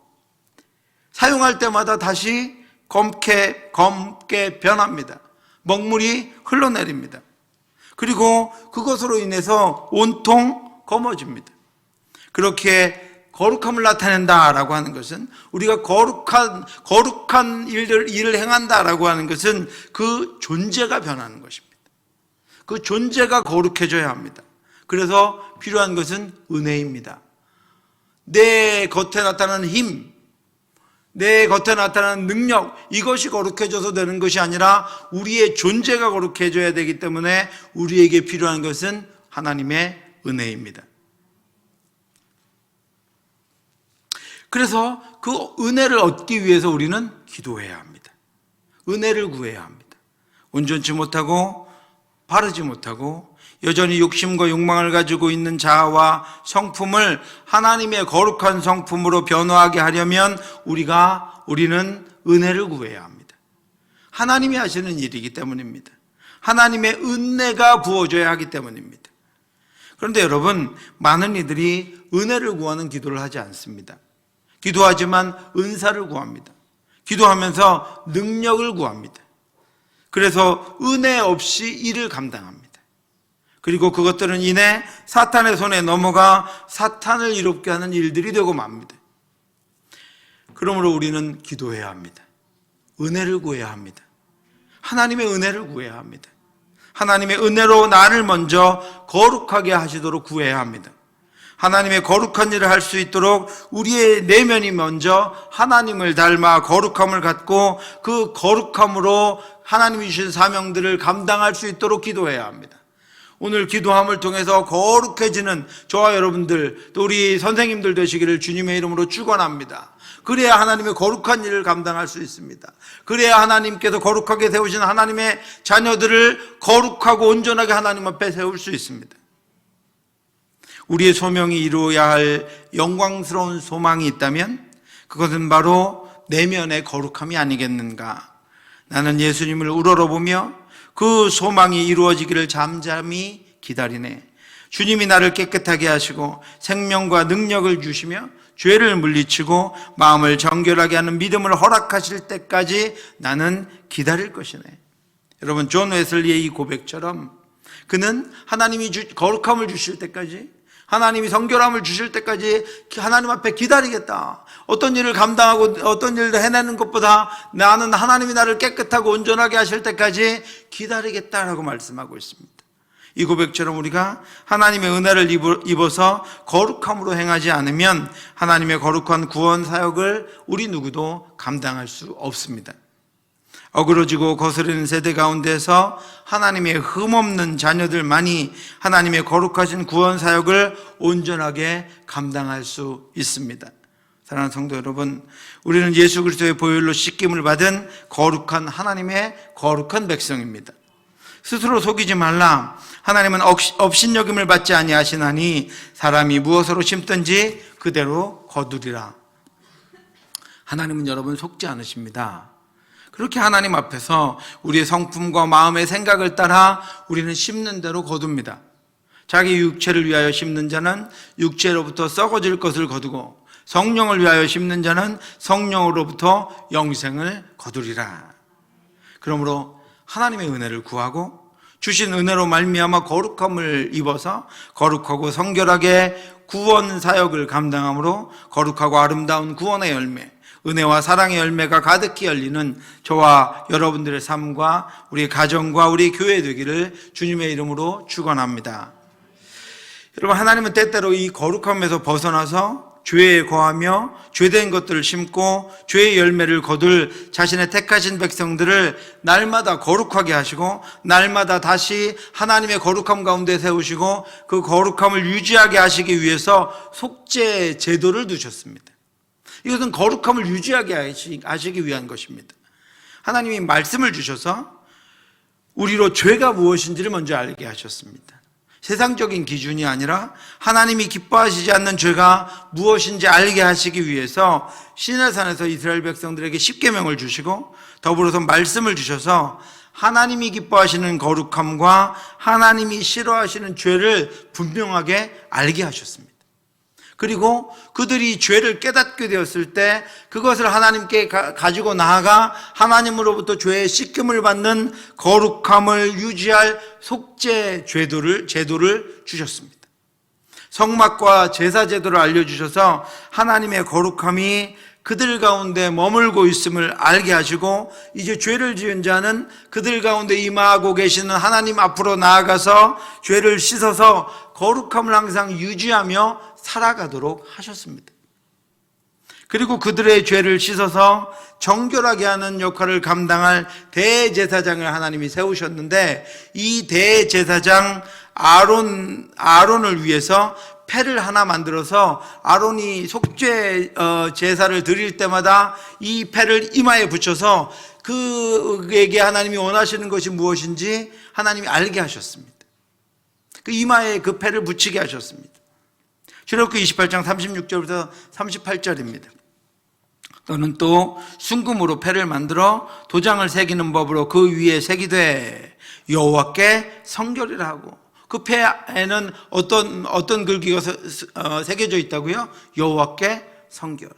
사용할 때마다 다시 검게 변합니다. 먹물이 흘러내립니다. 그리고 그것으로 인해서 온통 검어집니다. 그렇게 거룩함을 나타낸다라고 하는 것은, 우리가 거룩한 일을 행한다라고 하는 것은 그 존재가 변하는 것입니다. 그 존재가 거룩해져야 합니다. 그래서 필요한 것은 은혜입니다. 내 겉에 나타나는 힘, 내 겉에 나타나는 능력, 이것이 거룩해져서 되는 것이 아니라 우리의 존재가 거룩해져야 되기 때문에 우리에게 필요한 것은 하나님의 은혜입니다. 그래서 그 은혜를 얻기 위해서 우리는 기도해야 합니다. 은혜를 구해야 합니다. 온전치 못하고 바르지 못하고 여전히 욕심과 욕망을 가지고 있는 자아와 성품을 하나님의 거룩한 성품으로 변화하게 하려면 우리는 은혜를 구해야 합니다. 하나님이 하시는 일이기 때문입니다. 하나님의 은혜가 부어져야 하기 때문입니다. 그런데 여러분, 많은 이들이 은혜를 구하는 기도를 하지 않습니다. 기도하지만 은사를 구합니다. 기도하면서 능력을 구합니다. 그래서 은혜 없이 일을 감당합니다. 그리고 그것들은 이내 사탄의 손에 넘어가 사탄을 이롭게 하는 일들이 되고 맙니다. 그러므로 우리는 기도해야 합니다. 은혜를 구해야 합니다. 하나님의 은혜를 구해야 합니다. 하나님의 은혜로 나를 먼저 거룩하게 하시도록 구해야 합니다. 하나님의 거룩한 일을 할 수 있도록 우리의 내면이 먼저 하나님을 닮아 거룩함을 갖고 그 거룩함으로 하나님이 주신 사명들을 감당할 수 있도록 기도해야 합니다. 오늘 기도함을 통해서 거룩해지는 저와 여러분들, 또 우리 선생님들 되시기를 주님의 이름으로 축원합니다. 그래야 하나님의 거룩한 일을 감당할 수 있습니다. 그래야 하나님께서 거룩하게 세우신 하나님의 자녀들을 거룩하고 온전하게 하나님 앞에 세울 수 있습니다. 우리의 소명이 이루어야 할 영광스러운 소망이 있다면 그것은 바로 내면의 거룩함이 아니겠는가. 나는 예수님을 우러러보며 그 소망이 이루어지기를 잠잠히 기다리네. 주님이 나를 깨끗하게 하시고 생명과 능력을 주시며 죄를 물리치고 마음을 정결하게 하는 믿음을 허락하실 때까지 나는 기다릴 것이네. 여러분, 존 웨슬리의 이 고백처럼 그는 하나님이 거룩함을 주실 때까지, 하나님이 성결함을 주실 때까지 하나님 앞에 기다리겠다. 어떤 일을 감당하고 어떤 일을 해내는 것보다 나는 하나님이 나를 깨끗하고 온전하게 하실 때까지 기다리겠다라고 말씀하고 있습니다. 이 고백처럼 우리가 하나님의 은혜를 입어서 거룩함으로 행하지 않으면 하나님의 거룩한 구원 사역을 우리 누구도 감당할 수 없습니다. 어그러지고 거스르는 세대 가운데서 하나님의 흠없는 자녀들만이 하나님의 거룩하신 구원 사역을 온전하게 감당할 수 있습니다. 사랑하는 성도 여러분, 우리는 예수 그리스도의 보혈로 씻김을 받은 거룩한 하나님의 거룩한 백성입니다. 스스로 속이지 말라. 하나님은 업신여김을 받지 아니하시나니 사람이 무엇으로 심든지 그대로 거두리라. 하나님은 여러분 속지 않으십니다. 그렇게 하나님 앞에서 우리의 성품과 마음의 생각을 따라 우리는 심는 대로 거둡니다. 자기 육체를 위하여 심는 자는 육체로부터 썩어질 것을 거두고 성령을 위하여 심는 자는 성령으로부터 영생을 거두리라. 그러므로 하나님의 은혜를 구하고 주신 은혜로 말미암아 거룩함을 입어서 거룩하고 성결하게 구원 사역을 감당함으로 거룩하고 아름다운 구원의 열매, 은혜와 사랑의 열매가 가득히 열리는 저와 여러분들의 삶과 우리 가정과 우리 교회 되기를 주님의 이름으로 축원합니다. 여러분, 하나님은 때때로 이 거룩함에서 벗어나서 죄에 거하며 죄된 것들을 심고 죄의 열매를 거둘 자신의 택하신 백성들을 날마다 거룩하게 하시고 날마다 다시 하나님의 거룩함 가운데 세우시고 그 거룩함을 유지하게 하시기 위해서 속죄 제도를 두셨습니다. 이것은 거룩함을 유지하게 하시기 위한 것입니다. 하나님이 말씀을 주셔서 우리로 죄가 무엇인지를 먼저 알게 하셨습니다. 세상적인 기준이 아니라 하나님이 기뻐하시지 않는 죄가 무엇인지 알게 하시기 위해서 시내산에서 이스라엘 백성들에게 십계명을 주시고 더불어서 말씀을 주셔서 하나님이 기뻐하시는 거룩함과 하나님이 싫어하시는 죄를 분명하게 알게 하셨습니다. 그리고 그들이 죄를 깨닫게 되었을 때 그것을 하나님께 가지고 나아가 하나님으로부터 죄의 씻김을 받는 거룩함을 유지할 속죄 제도를 주셨습니다. 성막과 제사 제도를 알려주셔서 하나님의 거룩함이 그들 가운데 머물고 있음을 알게 하시고 이제 죄를 지은 자는 그들 가운데 임하고 계시는 하나님 앞으로 나아가서 죄를 씻어서 거룩함을 항상 유지하며 살아가도록 하셨습니다. 그리고 그들의 죄를 씻어서 정결하게 하는 역할을 감당할 대제사장을 하나님이 세우셨는데 이 대제사장 아론을 위해서 패를 하나 만들어서 아론이 속죄 제사를 드릴 때마다 이 패를 이마에 붙여서 그에게 하나님이 원하시는 것이 무엇인지 하나님이 알게 하셨습니다. 그 이마에 그 패를 붙이게 하셨습니다. 출애굽기 28장 36절부터 38절입니다. 너는 또 순금으로 패를 만들어 도장을 새기는 법으로 그 위에 새기되 여호와께 성결이라 하고, 그 패에는 어떤 글귀가 새겨져 있다고요? 여호와께 성결,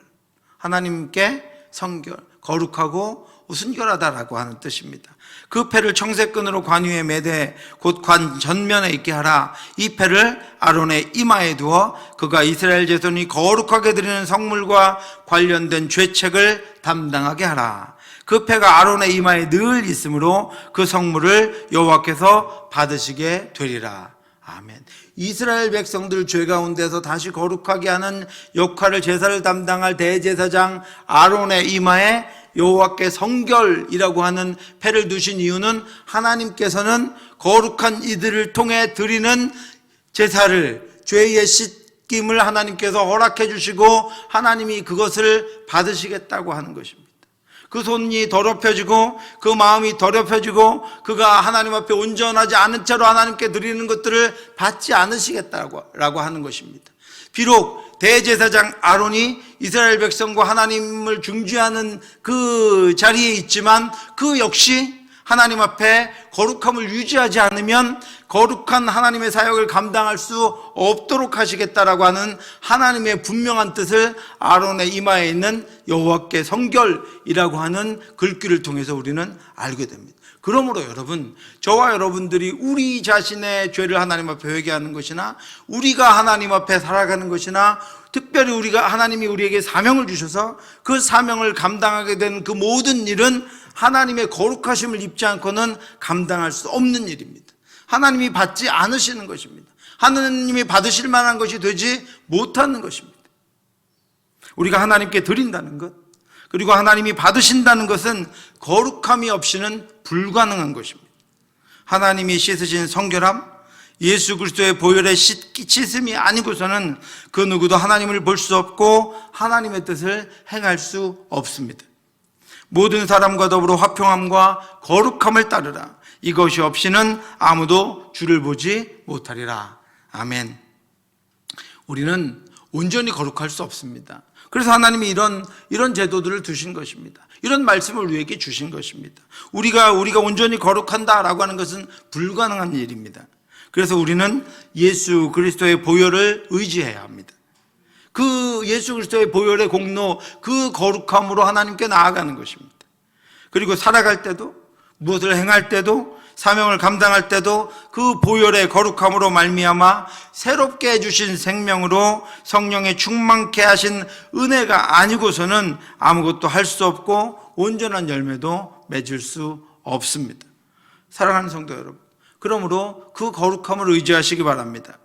하나님께 성결, 거룩하고 순결하다라고 하는 뜻입니다. 그 패를 청색끈으로 관 위에 매되 곧 관 전면에 있게 하라. 이 패를 아론의 이마에 두어 그가 이스라엘 자손이 거룩하게 드리는 성물과 관련된 죄책을 담당하게 하라. 그 패가 아론의 이마에 늘 있으므로 그 성물을 여호와께서 받으시게 되리라. 아멘. 이스라엘 백성들 죄 가운데서 다시 거룩하게 하는 역할을, 제사를 담당할 대제사장 아론의 이마에 여호와께 성결이라고 하는 패를 두신 이유는 하나님께서는 거룩한 이들을 통해 드리는 제사를, 죄의 씻김을 하나님께서 허락해 주시고 하나님이 그것을 받으시겠다고 하는 것입니다. 그 손이 더럽혀지고 그 마음이 더럽혀지고 그가 하나님 앞에 온전하지 않은 채로 하나님께 드리는 것들을 받지 않으시겠다고 하는 것입니다. 비록 대제사장 아론이 이스라엘 백성과 하나님을 중지하는 그 자리에 있지만 그 역시 하나님 앞에 거룩함을 유지하지 않으면 거룩한 하나님의 사역을 감당할 수 없도록 하시겠다라고 하는 하나님의 분명한 뜻을 아론의 이마에 있는 여호와께 성결이라고 하는 글귀를 통해서 우리는 알게 됩니다. 그러므로 여러분, 저와 여러분들이 우리 자신의 죄를 하나님 앞에 회개하는 것이나 우리가 하나님 앞에 살아가는 것이나 특별히 하나님이 우리에게 사명을 주셔서 그 사명을 감당하게 된 그 모든 일은 하나님의 거룩하심을 입지 않고는 감당할 수 없는 일입니다. 하나님이 받지 않으시는 것입니다. 하나님이 받으실 만한 것이 되지 못하는 것입니다. 우리가 하나님께 드린다는 것, 그리고 하나님이 받으신다는 것은 거룩함이 없이는 불가능한 것입니다. 하나님이 씻으신 성결함, 예수 그리스도의 보혈의 씻음이 아니고서는 그 누구도 하나님을 볼 수 없고 하나님의 뜻을 행할 수 없습니다. 모든 사람과 더불어 화평함과 거룩함을 따르라. 이것이 없이는 아무도 주를 보지 못하리라. 아멘. 우리는 온전히 거룩할 수 없습니다. 그래서 하나님이 이런 제도들을 두신 것입니다. 이런 말씀을 우리에게 주신 것입니다. 우리가 온전히 거룩한다라고 하는 것은 불가능한 일입니다. 그래서 우리는 예수 그리스도의 보혈을 의지해야 합니다. 그 예수 그리스도의 보혈의 공로, 그 거룩함으로 하나님께 나아가는 것입니다. 그리고 살아갈 때도, 무엇을 행할 때도, 사명을 감당할 때도 그 보혈의 거룩함으로 말미암아 새롭게 해주신 생명으로 성령에 충만케 하신 은혜가 아니고서는 아무것도 할 수 없고 온전한 열매도 맺을 수 없습니다. 사랑하는 성도 여러분, 그러므로 그 거룩함을 의지하시기 바랍니다.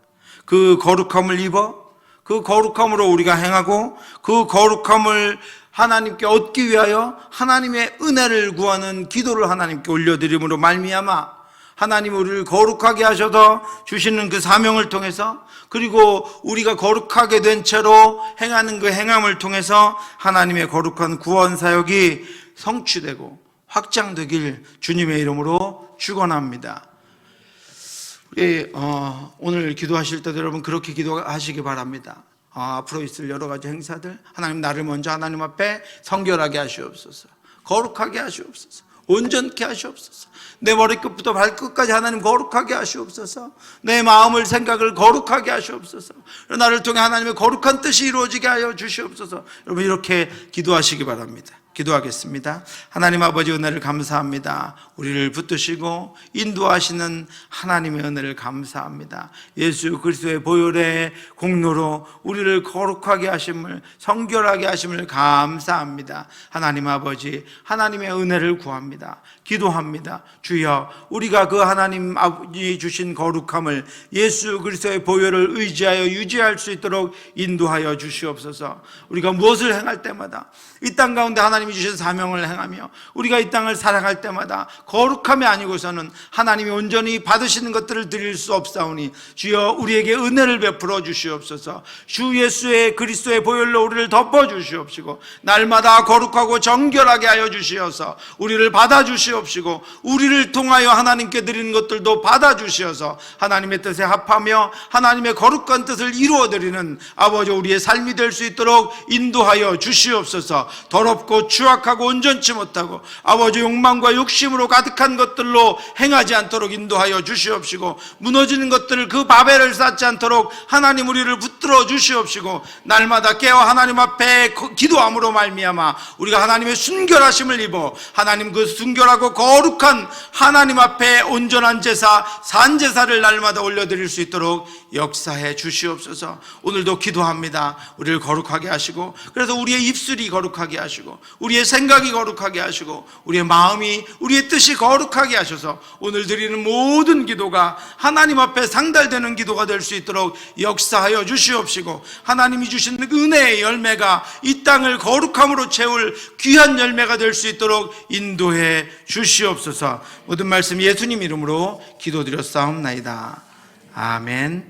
그 거룩함을 입어 그 거룩함으로 우리가 행하고 그 거룩함을 하나님께 얻기 위하여 하나님의 은혜를 구하는 기도를 하나님께 올려드림으로 말미암아 하나님 우리를 거룩하게 하셔서 주시는 그 사명을 통해서, 그리고 우리가 거룩하게 된 채로 행하는 그 행함을 통해서 하나님의 거룩한 구원 사역이 성취되고 확장되길 주님의 이름으로 축원합니다. 오늘 기도하실 때도 여러분 그렇게 기도하시기 바랍니다. 앞으로 있을 여러 가지 행사들, 하나님 나를 먼저 하나님 앞에 성결하게 하시옵소서, 거룩하게 하시옵소서, 온전케 하시옵소서, 내 머리끝부터 발끝까지 하나님 거룩하게 하시옵소서, 내 마음을 생각을 거룩하게 하시옵소서, 나를 통해 하나님의 거룩한 뜻이 이루어지게 하여 주시옵소서. 여러분 이렇게 기도하시기 바랍니다. 기도하겠습니다. 하나님 아버지 은혜를 감사합니다. 우리를 붙드시고 인도하시는 하나님의 은혜를 감사합니다. 예수 그리스도의 보혈의 공로로 우리를 거룩하게 하심을, 성결하게 하심을 감사합니다. 하나님 아버지, 하나님의 은혜를 구합니다. 기도합니다. 주여, 우리가 그 하나님 아버지 주신 거룩함을 예수 그리스도의 보혈을 의지하여 유지할 수 있도록 인도하여 주시옵소서. 우리가 무엇을 행할 때마다 이 땅 가운데 하나님이 주신 사명을 행하며 우리가 이 땅을 살아갈 때마다 거룩함이 아니고서는 하나님이 온전히 받으시는 것들을 드릴 수 없사오니 주여 우리에게 은혜를 베풀어 주시옵소서. 주 예수의 그리스도의 보혈로 우리를 덮어 주시옵시고 날마다 거룩하고 정결하게 하여 주시어서 우리를 받아 주시옵시고 우리를 통하여 하나님께 드리는 것들도 받아 주시어서 하나님의 뜻에 합하며 하나님의 거룩한 뜻을 이루어 드리는 아버지 우리의 삶이 될 수 있도록 인도하여 주시옵소서. 더럽고 추악하고 온전치 못하고 아버지 욕망과 욕심으로 가득한 것들로 행하지 않도록 인도하여 주시옵시고 무너지는 것들을 그 바벨을 쌓지 않도록 하나님 우리를 붙들어 주시옵시고 날마다 깨어 하나님 앞에 기도함으로 말미암아 우리가 하나님의 순결하심을 입어 하나님 그 순결하고 거룩한 하나님 앞에 온전한 제사, 산제사를 날마다 올려드릴 수 있도록 역사해 주시옵소서. 오늘도 기도합니다. 우리를 거룩하게 하시고 그래서 우리의 입술이 거룩하게 하시고 우리의 생각이 거룩하게 하시고 우리의 마음이, 우리의 뜻이 거룩하게 하셔서 오늘 드리는 모든 기도가 하나님 앞에 상달되는 기도가 될 수 있도록 역사하여 주시옵시고, 하나님이 주신 은혜의 열매가 이 땅을 거룩함으로 채울 귀한 열매가 될 수 있도록 인도해 주시옵소서. 모든 말씀 예수님 이름으로 기도드렸사옵나이다. 아멘.